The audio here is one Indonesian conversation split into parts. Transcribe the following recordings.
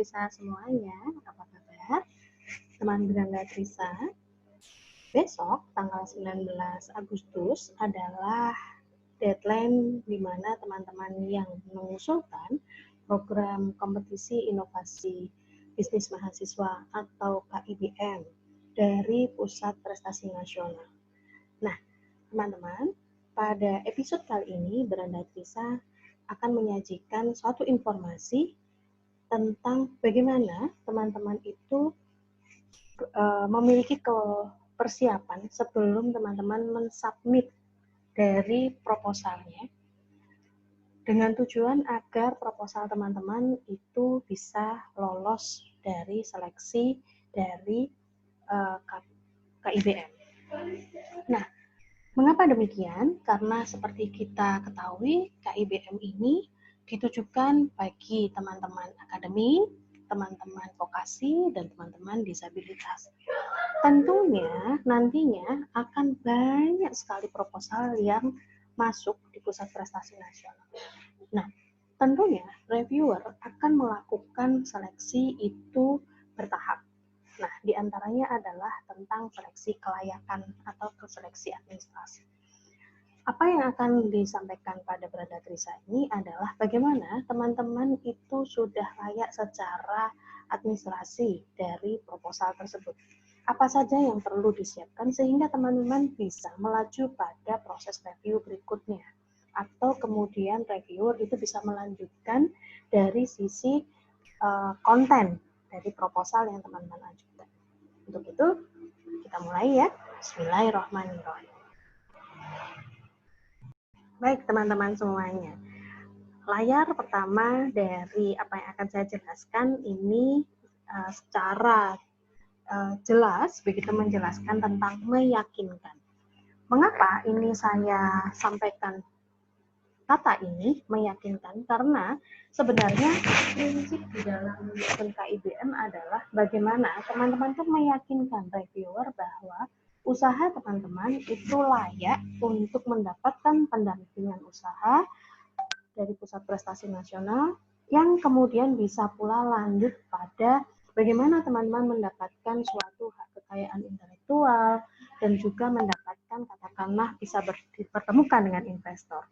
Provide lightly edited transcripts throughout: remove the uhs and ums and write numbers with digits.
Trisa semuanya, apa kabar? Teman Beranda Trisa, besok tanggal 19 Agustus adalah deadline di mana teman-teman yang mengusulkan program kompetisi inovasi bisnis mahasiswa atau KIBM dari Pusat Prestasi Nasional. Nah, teman-teman, pada episode kali ini Beranda Trisa akan menyajikan suatu informasi tentang bagaimana teman-teman itu memiliki persiapan sebelum teman-teman mensubmit dari proposalnya dengan tujuan agar proposal teman-teman itu bisa lolos dari seleksi dari KIBM. Nah, mengapa demikian? Karena seperti kita ketahui, KIBM ini ditujukan bagi teman-teman akademik, teman-teman vokasi, dan teman-teman disabilitas. Tentunya nantinya akan banyak sekali proposal yang masuk di Pusat Prestasi Nasional. Nah, tentunya reviewer akan melakukan seleksi itu bertahap. Nah, diantaranya adalah tentang seleksi kelayakan atau seleksi administrasi. Apa yang akan disampaikan pada Beranda Trisa ini adalah bagaimana teman-teman itu sudah layak secara administrasi dari proposal tersebut. Apa saja yang perlu disiapkan sehingga teman-teman bisa melaju pada proses review berikutnya. Atau kemudian reviewer itu bisa melanjutkan dari sisi konten dari proposal yang teman-teman ajukan. Untuk itu, kita mulai ya. Bismillahirrahmanirrahim. Baik teman-teman semuanya, layar pertama dari apa yang akan saya jelaskan ini secara jelas begitu menjelaskan tentang meyakinkan. Mengapa ini saya sampaikan kata ini meyakinkan? Karena sebenarnya prinsip di dalam KIBM adalah bagaimana teman-teman itu meyakinkan reviewer bahwa usaha teman-teman itu layak untuk mendapatkan pendampingan usaha dari Pusat Prestasi Nasional yang kemudian bisa pula lanjut pada bagaimana teman-teman mendapatkan suatu hak kekayaan intelektual dan juga mendapatkan katakanlah bisa dipertemukan dengan investor.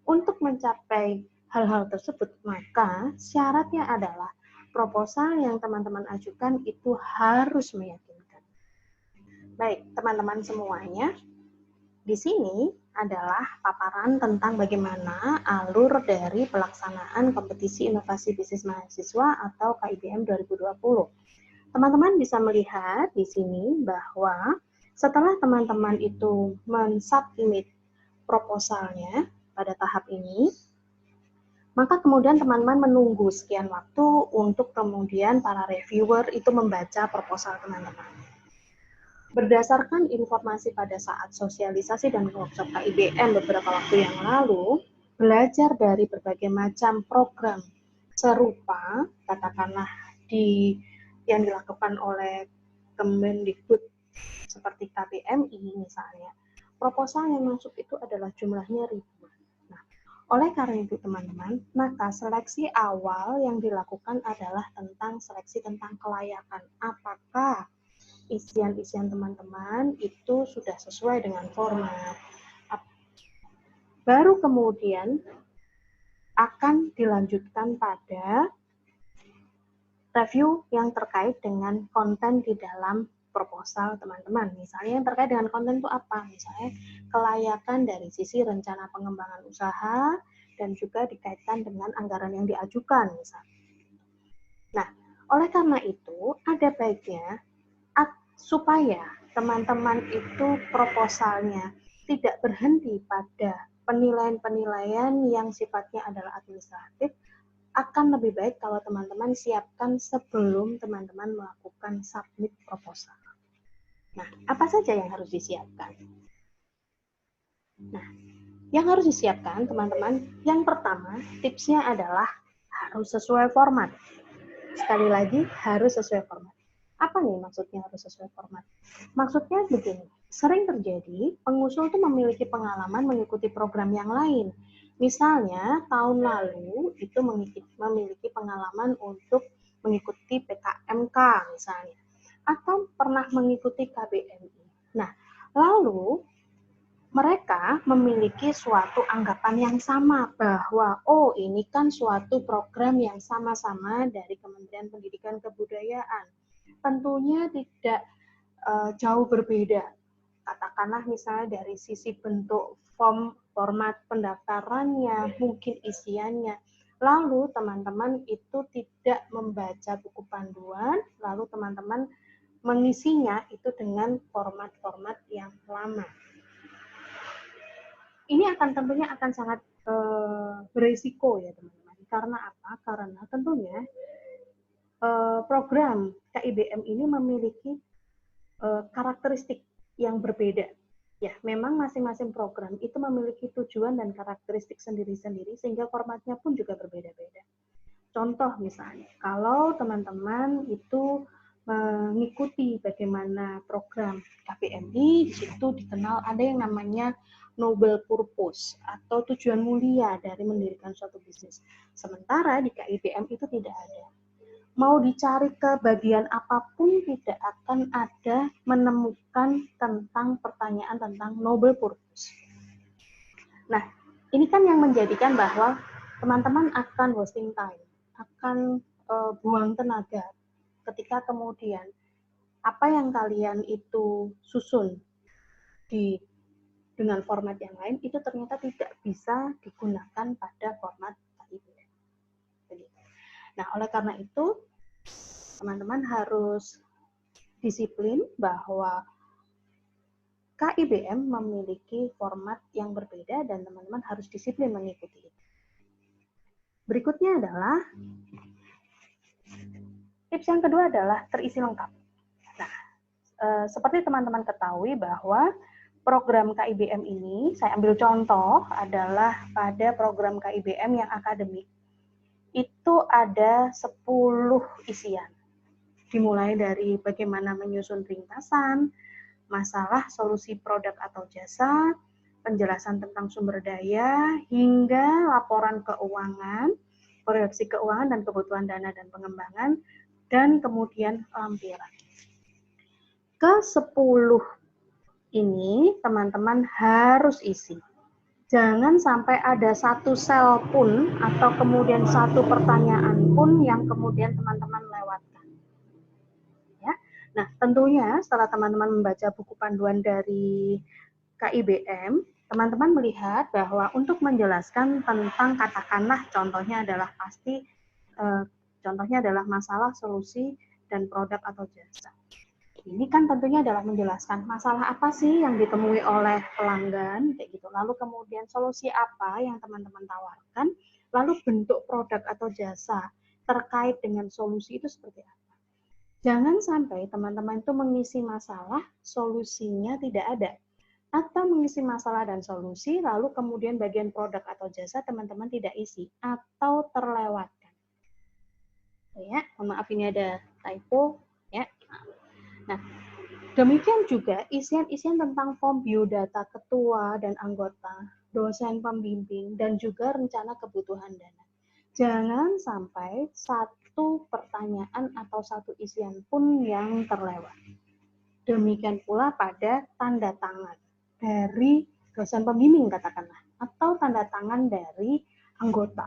Untuk mencapai hal-hal tersebut, maka syaratnya adalah proposal yang teman-teman ajukan itu harus meyakinkan. Baik, teman-teman semuanya, di sini adalah paparan tentang bagaimana alur dari pelaksanaan kompetisi inovasi bisnis mahasiswa atau KIBM 2020. Teman-teman bisa melihat di sini bahwa setelah teman-teman itu mensubmit proposalnya pada tahap ini, maka kemudian teman-teman menunggu sekian waktu untuk kemudian para reviewer itu membaca proposal teman-teman. Berdasarkan informasi pada saat sosialisasi dan workshop KIBM beberapa waktu yang lalu, belajar dari berbagai macam program serupa, katakanlah yang dilakukan oleh Kemendikbud seperti KBMI misalnya, proposal yang masuk itu adalah jumlahnya ribuan. Nah, oleh karena itu teman-teman, maka seleksi awal yang dilakukan adalah tentang seleksi tentang kelayakan. Apakah isian-isian teman-teman itu sudah sesuai dengan format. Baru kemudian akan dilanjutkan pada review yang terkait dengan konten di dalam proposal teman-teman. Misalnya yang terkait dengan konten itu apa? Misalnya kelayakan dari sisi rencana pengembangan usaha dan juga dikaitkan dengan anggaran yang diajukan misalnya. Nah, oleh karena itu ada baiknya supaya teman-teman itu proposalnya tidak berhenti pada penilaian-penilaian yang sifatnya adalah administratif, akan lebih baik kalau teman-teman siapkan sebelum teman-teman melakukan submit proposal. Nah, apa saja yang harus disiapkan? Nah, yang harus disiapkan teman-teman, yang pertama tipsnya adalah harus sesuai format. Sekali lagi, harus sesuai format. Apa nih maksudnya harus sesuai format? Maksudnya begini, sering terjadi pengusul itu memiliki pengalaman mengikuti program yang lain. Misalnya tahun lalu itu memiliki pengalaman untuk mengikuti PKMK misalnya, atau pernah mengikuti KBMI. Nah, lalu mereka memiliki suatu anggapan yang sama bahwa oh ini kan suatu program yang sama-sama dari Kementerian Pendidikan Kebudayaan. Tentunya tidak jauh berbeda. Katakanlah misalnya dari sisi bentuk format pendaftarannya, mungkin isiannya. Lalu teman-teman itu tidak membaca buku panduan, lalu teman-teman mengisinya itu dengan format-format yang lama. Ini tentunya akan sangat berisiko ya teman-teman. Karena apa? Karena tentunya program KIBM ini memiliki karakteristik yang berbeda. Ya, memang masing-masing program itu memiliki tujuan dan karakteristik sendiri-sendiri sehingga formatnya pun juga berbeda-beda. Contoh misalnya, kalau teman-teman itu mengikuti bagaimana program KPMI, di situ dikenal ada yang namanya noble purpose atau tujuan mulia dari mendirikan suatu bisnis. Sementara di KIBM itu tidak ada. Mau dicari ke bagian apapun tidak akan ada menemukan tentang pertanyaan tentang noble purpose. Nah, ini kan yang menjadikan bahwa teman-teman akan wasting time, akan buang tenaga ketika kemudian apa yang kalian itu susun dengan format yang lain itu ternyata tidak bisa digunakan pada format KIBM. Nah, oleh karena itu teman-teman harus disiplin bahwa KIBM memiliki format yang berbeda dan teman-teman harus disiplin mengikuti itu. Berikutnya adalah tips yang kedua adalah terisi lengkap. Nah, seperti teman-teman ketahui bahwa program KIBM ini, saya ambil contoh adalah pada program KIBM yang akademik, itu ada 10 isian. Dimulai dari bagaimana menyusun ringkasan, masalah solusi produk atau jasa, penjelasan tentang sumber daya, hingga laporan keuangan, proyeksi keuangan dan kebutuhan dana dan pengembangan, dan kemudian lampiran. Ke-10 ini teman-teman harus isi. Jangan sampai ada satu sel pun atau kemudian satu pertanyaan pun yang kemudian teman-teman lewatkan. Ya. Nah, tentunya setelah teman-teman membaca buku panduan dari KIBM, teman-teman melihat bahwa untuk menjelaskan tentang katakanlah contohnya adalah contohnya adalah masalah, solusi, dan produk atau jasa. Ini kan tentunya adalah menjelaskan masalah apa sih yang ditemui oleh pelanggan, kayak gitu. Lalu kemudian solusi apa yang teman-teman tawarkan, lalu bentuk produk atau jasa terkait dengan solusi itu seperti apa. Jangan sampai teman-teman itu mengisi masalah, solusinya tidak ada. Atau mengisi masalah dan solusi, lalu kemudian bagian produk atau jasa teman-teman tidak isi, atau terlewatkan. Ya, maaf ini ada typo, ya. Nah, demikian juga isian-isian tentang form biodata ketua dan anggota, dosen pembimbing, dan juga rencana kebutuhan dana. Jangan sampai satu pertanyaan atau satu isian pun yang terlewat. Demikian pula pada tanda tangan dari dosen pembimbing katakanlah, atau tanda tangan dari anggota.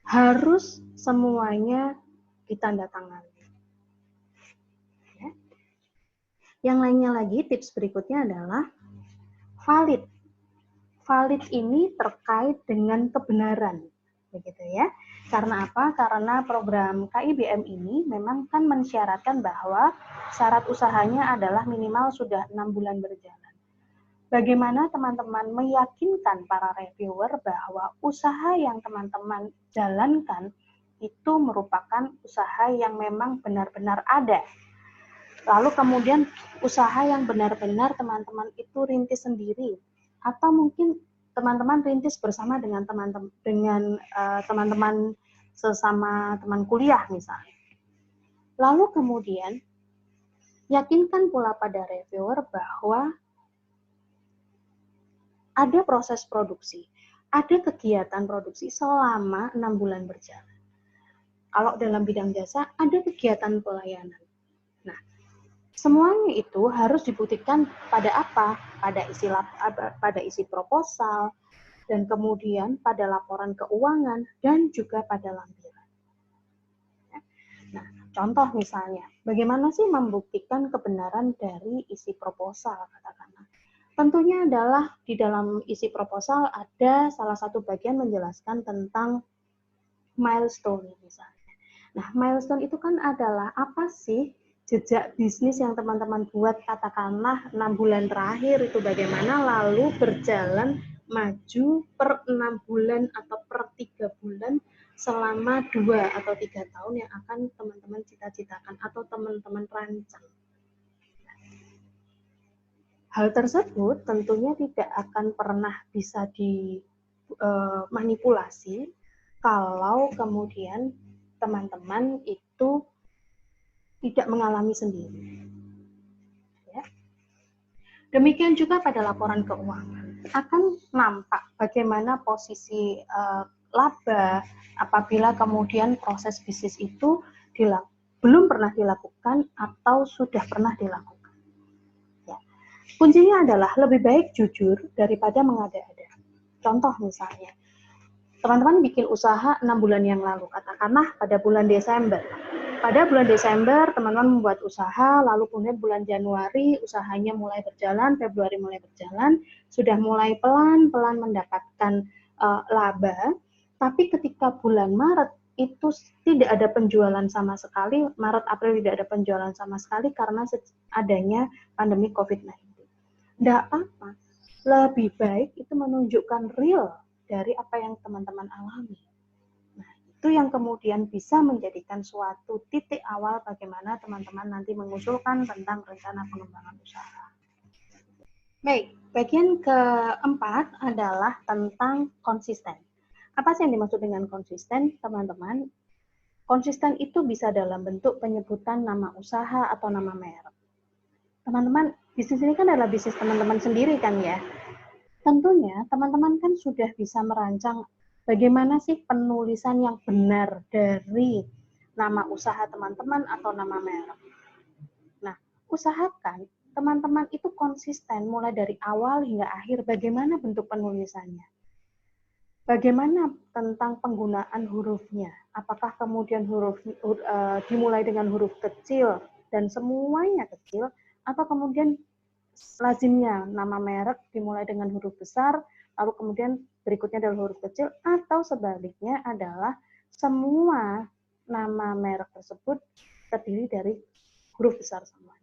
Harus semuanya ditandatangani. Yang lainnya lagi, tips berikutnya adalah valid. Valid ini terkait dengan kebenaran, begitu ya. Karena apa? Karena program KIBM ini memang kan mensyaratkan bahwa syarat usahanya adalah minimal sudah 6 bulan berjalan. Bagaimana teman-teman meyakinkan para reviewer bahwa usaha yang teman-teman jalankan itu merupakan usaha yang memang benar-benar ada. Lalu kemudian usaha yang benar-benar teman-teman itu rintis sendiri, atau mungkin teman-teman rintis bersama dengan teman-teman sesama teman kuliah misalnya. Lalu kemudian yakinkan pula pada reviewer bahwa ada proses produksi, ada kegiatan produksi selama 6 bulan berjalan. Kalau dalam bidang jasa ada kegiatan pelayanan. Nah, semuanya itu harus dibuktikan pada apa? Pada isi proposal, dan kemudian pada laporan keuangan, dan juga pada lampiran. Nah, contoh misalnya, bagaimana sih membuktikan kebenaran dari isi proposal, katakanlah. Tentunya adalah di dalam isi proposal ada salah satu bagian menjelaskan tentang milestone misalnya. Nah, milestone itu kan adalah apa sih jejak bisnis yang teman-teman buat, katakanlah 6 bulan terakhir itu bagaimana, lalu berjalan maju per 6 bulan atau per 3 bulan selama 2 atau 3 tahun yang akan teman-teman cita-citakan atau teman-teman rancang. Hal tersebut tentunya tidak akan pernah bisa dimanipulasi kalau kemudian teman-teman itu tidak mengalami sendiri. Ya. Demikian juga pada laporan keuangan. Akan nampak bagaimana posisi laba apabila kemudian proses bisnis itu belum pernah dilakukan atau sudah pernah dilakukan. Ya. Kuncinya adalah lebih baik jujur daripada mengada-ada. Contoh misalnya, teman-teman bikin usaha 6 bulan yang lalu, katakanlah pada bulan Desember. Pada bulan Desember, teman-teman membuat usaha, lalu kemudian bulan Januari, usahanya mulai berjalan, Februari mulai berjalan, sudah mulai pelan-pelan mendapatkan laba, tapi ketika bulan Maret, itu tidak ada penjualan sama sekali, Maret, April tidak ada penjualan sama sekali karena adanya pandemi COVID-19. Tidak apa-apa, lebih baik itu menunjukkan real dari apa yang teman-teman alami. Nah, itu yang kemudian bisa menjadikan suatu titik awal bagaimana teman-teman nanti mengusulkan tentang rencana pengembangan usaha. Baik, bagian keempat adalah tentang konsisten. Apa sih yang dimaksud dengan konsisten, teman-teman? Konsisten itu bisa dalam bentuk penyebutan nama usaha atau nama merek. Teman-teman, bisnis ini kan adalah bisnis teman-teman sendiri kan ya? Tentunya teman-teman kan sudah bisa merancang bagaimana sih penulisan yang benar dari nama usaha teman-teman atau nama merek. Nah, usahakan teman-teman itu konsisten mulai dari awal hingga akhir bagaimana bentuk penulisannya. Bagaimana tentang penggunaan hurufnya? Apakah kemudian dimulai dengan huruf kecil dan semuanya kecil, atau kemudian lazimnya nama merek dimulai dengan huruf besar, lalu kemudian berikutnya adalah huruf kecil, atau sebaliknya adalah semua nama merek tersebut terdiri dari huruf besar semua.